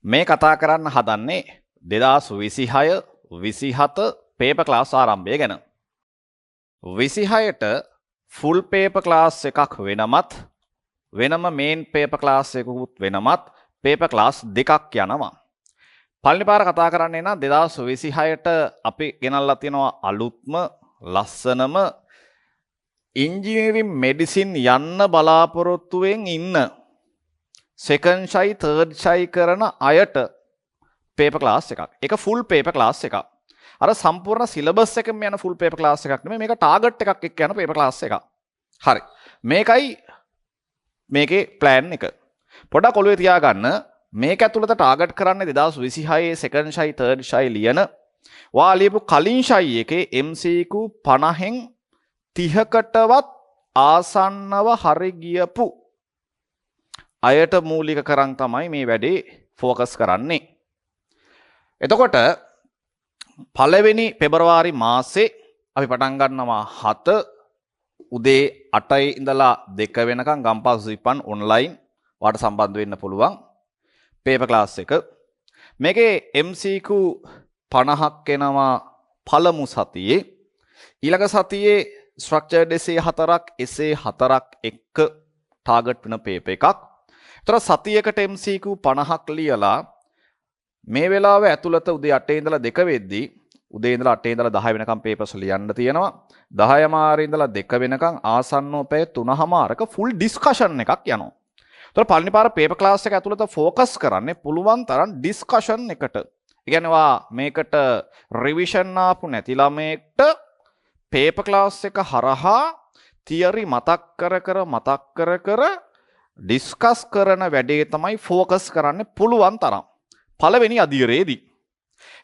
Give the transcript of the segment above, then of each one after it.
මේ කතා කරන්න හදන්නේ 2026 27 පේපර් ක්ලාස් ආරම්භය ගැන. 26ට ෆුල් පේපර් ක්ලාස් එකක් වෙනමත් වෙනම මේන් පේපර් ක්ලාස් එකකුත් වෙනමත් පේපර් ක්ලාස් දෙකක් යනවා. පළවෙනි පාර කතා කරන්නේ නම් 2026ට අපි ගෙනල්ලා තියෙනවා අලුත්ම ලස්සනම ඉංජිනේරින් මෙඩිසින් යන්න බලාපොරොත්තුවෙන් ඉන්න සෙකන්ඩ් ෂයි තර්ඩ් ෂයි කරන අයට පේපර් ක්ලාස් එකක්. ඒක ෆුල් පේපර් ක්ලාස් එකක්. අර සම්පූර්ණ සිලබස් එකෙම යන ෆුල් පේපර් ක්ලාස් එකක් නෙමෙයි මේක ටාගට් එකක් එක්ක යන පේපර් ක්ලාස් එකක්. හරි. මේකයි මේකේ ප්ලෑන් එක. පොඩක් ඔළුවේ තියාගන්න මේක ඇතුළත ටාගට් කරන්නේ 2026 සෙකන්ඩ් ෂයි තර්ඩ් ෂයි ලියන වා ලියපු කලින් ෂයි එකේ MCQ 50න් 30කටවත් ආසන්නව හරි ගියපු අයට මූලික කරන් තමයි මේ වැඩේ ફોකස් කරන්නේ. එතකොට පළවෙනි පෙබරවාරි මාසේ අපි පටන් ගන්නවා 7 උදේ 8යි ඉඳලා 2 වෙනකම් ගම්පහ සුසිප්පන් ඔන්ලයින් වාට සම්බන්ධ වෙන්න පුළුවන් පේපර් ක්ලාස් එක. මේකේ MCQ 50ක් එනවා පළමු සතියේ. ඊළඟ සතියේ ස්ට්‍රක්චර්ඩ් එසේ 4ක් එසේ 4ක් එක්ක ටාගට් වෙන පේපර් එකක්. ඒතර සතියකට MCQ 50ක් ලියලා මේ වෙලාව ඇතුළත උදේ 8 ඉඳලා 2 වෙද්දී උදේ ඉඳලා 8 ඉඳලා 10 වෙනකම් පේපර්ස් ලියන්න තියෙනවා. 10 මාරේ ඉඳලා 2 වෙනකම් ආසන්නව පැය 3මාරක ෆුල් ඩිස්කෂන් එකක් යනවා. ඒතර පළවෙනි පාර පේපර් ක්ලාස් එක ඇතුළත ફોකස් කරන්නේ පුළුවන් තරම් ඩිස්කෂන් එකට. ඒ කියන්නේ මේකට රිවිෂන් ආපු නැති ළමයෙක්ට පේපර් ක්ලාස් එක හරහා තියරි මතක් කර ඩිස්කස් කරන වැඩේ තමයි ફોකස් කරන්න පුළුවන් තරම් පළවෙනි අදියරේදී.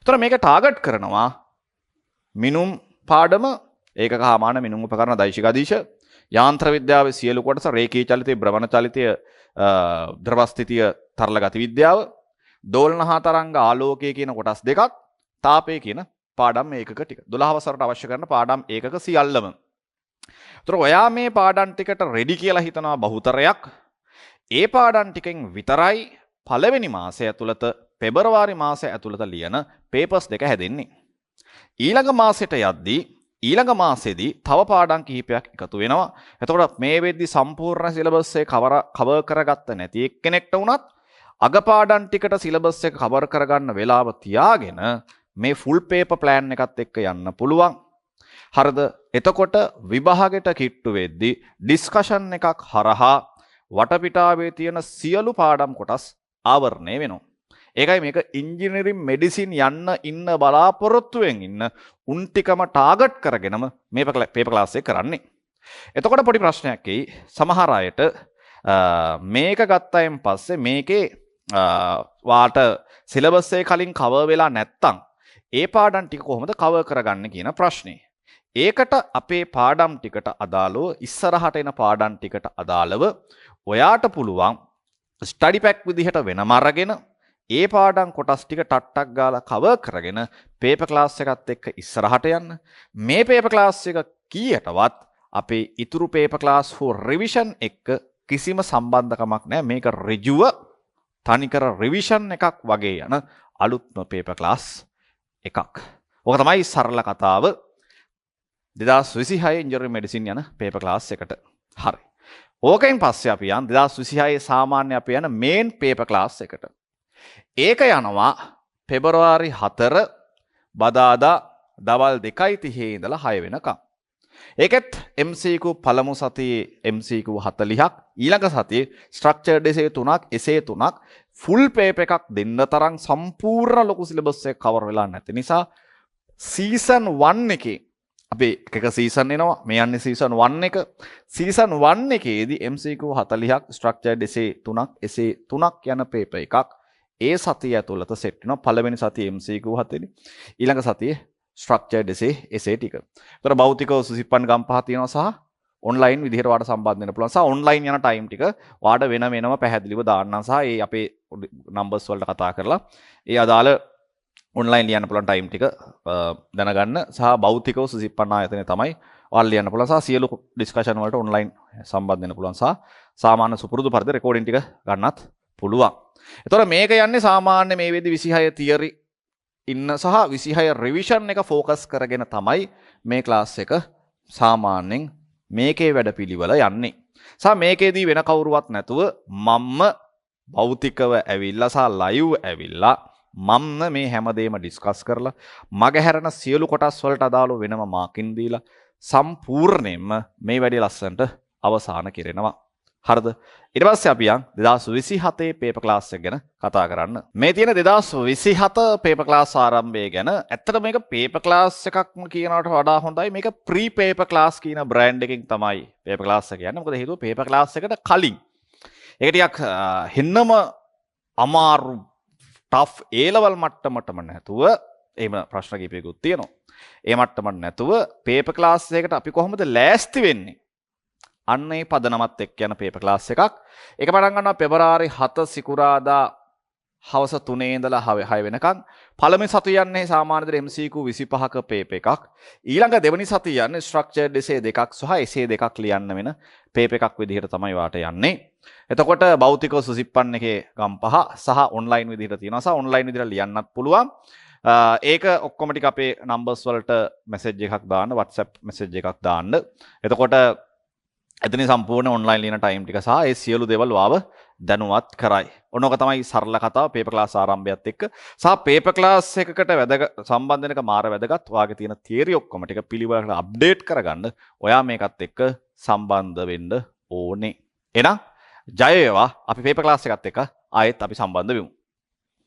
ඒතර මේක ටාගට් කරනවා මිනුම් පාඩම ඒකක හාමාන මිනුම් උපකරණ දෛශික අධීශ යාන්ත්‍ර විද්‍යාවේ සියලු කොටස රේඛීය චලිතය භ්‍රමණ චලිතය ද්‍රව ස්ථිතිය තරල ගති විද්‍යාව දෝලන හා තරංග ආලෝකය කියන කොටස් දෙකක් තාපය කියන පාඩම් ඒකක ටික 12 වසරට අවශ්‍ය කරන පාඩම් ඒකක සියල්ලම. ඒතර ඔයා මේ පාඩම් ටිකට රෙඩි කියලා හිතනවා බහුතරයක්. ඒ පාඩම් ටිකෙන් විතරයි පළවෙනි මාසය ඇතුළත පෙබරවාරි මාසය ඇතුළත ලියන පේපර්ස් දෙක හැදෙන්නේ. ඊළඟ මාසෙට යද්දී ඊළඟ මාසෙදී තව පාඩම් කිහිපයක් එකතු වෙනවා. එතකොට මේ වෙද්දි සම්පූර්ණ සිලබස් එක කවර් කරගත්ත නැති එක්කෙනෙක්ට වුණත් අග පාඩම් ටිකට සිලබස් එක කවර් කරගන්න වෙලාව තියාගෙන මේ ෆුල් පේපර් ප්ලෑන් එකත් එක්ක යන්න පුළුවන්. හරිද? එතකොට විභාගෙට කිට්ටු වෙද්දී ඩිස්කෂන් එකක් හරහා වටපිටාවේ තියෙන සියලු පාඩම් කොටස් ආවරණය වෙනවා. ඒකයි මේක ඉංජිනේරින් මෙඩිසින් යන්න ඉන්න බලාපොරොත්තුවෙන් ඉන්න උන් ටිකම ටාගට් කරගෙනම මේ පේපර් ක්ලාස් එක කරන්නේ. එතකොට පොඩි ප්‍රශ්නයක් එයි. සමහර අයට මේක ගත්තයින් පස්සේ මේකේ වාට සිලබස් එක කලින් කවර් වෙලා නැත්තම් ඒ පාඩම් ටික කොහොමද කවර් කරගන්නේ කියන ප්‍රශ්නේ. ඒකට අපේ පාඩම් ටිකට අදාළව ඉස්සරහට එන පාඩම් ටිකට අදාළව ඔයාට පුළුවන් ස්ටඩි පැක් විදිහට වෙනම අරගෙන ඒ පාඩම් කොටස් ටික ටට්ටක් ගාලා කවර් කරගෙන පේපර් ක්ලාස් එකත් එක්ක ඉස්සරහට යන්න. මේ පේපර් ක්ලාස් එක කීයටවත් අපේ ඉතුරු පේපර් ක්ලාස් for revision එක්ක කිසිම සම්බන්ධකමක් නැහැ. මේක ඍජුව තනිකර රිවිෂන් එකක් වගේ යන අලුත්ම පේපර් ක්ලාස් එකක්. ඕක තමයි සරල කතාව 2026 ඉන්ජිනේරින් මෙඩිසින් යන පේපර් ක්ලාස් එකට. හරි. ඕකෙන් පස්සේ අපි යන් 2026 සාමාන්‍ය අපි යන මේන් පේපර් ක්ලාස් එකට. ඒක යනවා පෙබරවාරි 4 බදාදා දවල් 2:30 ඉඳලා 6 වෙනකම්. ඒකෙත් MCQ පළමු සතියේ MCQ 40ක් ඊළඟ සතියේ ස්ට්‍රක්චර්ඩ් එසේ 3ක් එසේ 3ක් ෆුල් පේපර් එකක් දෙන්න තරම් සම්පූර්ණ ලොකු සිලබස් එක කවර් වෙලා නැති නිසා සීසන් 1 එකේ අපි එක සීසන් එනවා. මේ යන්නේ සීසන් 1 එක. සීසන් 1 එකේදී MCQ 40ක් ස්ට්‍රක්චර්ඩ් එසේ 3ක් එසේ 3ක් යන පේපර් එකක් ඒ සතිය ඇතුළත සෙට් වෙනවා. පළවෙනි සතියේ MCQ 7 ඊළඟ සතියේ ස්ට්‍රක්චර්ඩ් එසේ ටික. ඒතර භෞතිකව සුසිප්පන් ගම්පහ තියෙනවා සහ ඔන්ලයින් විදිහට වාට සම්බන්ධ වෙන්න පුළුවන්. සහ ඔන්ලයින් යන ටයිම් ටික වාට වෙනම පැහැදිලිව දාන්නම් සහ ඒ අපේ නම්බර්ස් වලට කතා කරලා ඒ අදාළ ඔන්ලයින් ලියන්න පුළුවන් ටයිම් ටික දැනගන්න සහ භෞතිකව සුසිප්පන් ආයතනය තමයි ඔයාලා ලියන්න පුළුවන් සහ සියලු ඩිස්කෂන් වලට ඔන්ලයින් සම්බන්ධ වෙන්න පුළුවන් සහ සාමාන්‍ය සුපුරුදු පරිදි රෙකෝඩින් ටික ගන්නත් පුළුවන්. එතකොට මේක යන්නේ සාමාන්‍ය මේ වෙද්දි 26 තියරි ඉන්න සහ 26 රිවිෂන් එක ફોකස් කරගෙන තමයි මේ ක්ලාස් එක සාමාන්‍යයෙන් මේකේ වැඩපිළිවෙල යන්නේ. සහ මේකේදී වෙන කවුරුවත් නැතුව මම්ම භෞතිකව ඇවිල්ලා සහ ලයිව් ඇවිල්ලා මම මේ හැමදේම ඩිස්කස් කරලා මගහැරෙන සියලු කොටස් වලට අදාළව වෙනම මාකින් දීලා සම්පූර්ණයෙන්ම මේ වැඩේ ලස්සනට අවසන් කෙරෙනවා. හරිද? ඊට පස්සේ අපි යන් 2027 පේපර් ක්ලාස් එක ගැන කතා කරන්න. මේ තියෙන 2027 පේපර් ක්ලාස් ආරම්භය ගැන ඇත්තට මේක පේපර් ක්ලාස් එකක්ම කියනවට වඩා හොඳයි මේක ප්‍රී පේපර් ක්ලාස් කියන බ්‍රෑන්ඩ් එකකින් තමයි පේපර් ක්ලාස් එක යන්නේ. මොකද හේතුව පේපර් ක්ලාස් එකට කලින් ඒක ටිකක් හෙන්නම අමාරු ටෆ් A level මට්ටමටම නැතුව එහෙම ප්‍රශ්න කිහිපයකුත් තියෙනවා. ඒ මට්ටමට නැතුව පේපර් ක්ලාස් එකකට අපි කොහොමද ලෑස්ති වෙන්නේ? අන්න ඒ පදනමත් එක්ක යන පේපර් ක්ලාස් එකක්. ඒක පටන් ගන්නවා පෙබරවාරි 7 සිකුරාදා හවස 3 ඉඳලා 6 වෙනකන්. පළවෙනි සතිය යන්නේ සාමාන්‍ය දර MCQ 25ක පේපර් එකක්. ඊළඟ දෙවෙනි සතිය යන්නේ ස්ට්‍රක්චර්ඩ් එසේ දෙකක් සහ එසේ දෙකක් ලියන්න වෙන පේපර් එකක් විදිහට තමයි වාට යන්නේ. එතකොට භෞතික සුසිප්පන් එකේ ගම් 5 සහ ඔන්ලයින් විදිහට තියෙනවා. සහ ඔන්ලයින් විදිහට ලියන්නත් පුළුවන්. ඒක ඔක්කොම ටික අපේ නම්බර්ස් වලට මෙසේජ් එකක් දාන්න, WhatsApp මෙසේජ් එකක් දාන්න. එතකොට එතන සම්පූර්ණ ඔන්ලයින් ලියන ටයිම් ටික සහ ඒ සියලු දේවල් වාව දැනුවත් කරයි. ඔන්නෝක තමයි සරල කතාව පේපර් ක්ලාස් ආරම්භයත් එක්ක. සහ පේපර් ක්ලාස් එකකට සම්බන්ධ වෙන එක මාර වැදගත්. වාගේ තියෙන තියරි ඔක්කොම ටික පිළිවෙලකට අප්ඩේට් කරගන්න ඔයා මේකත් එක්ක සම්බන්ධ වෙන්න ඕනේ. එහෙනම් ජය වේවා. අපි පේපර් ක්ලාස් එකත් එක්ක ආයෙත් අපි සම්බන්ධ වෙමු.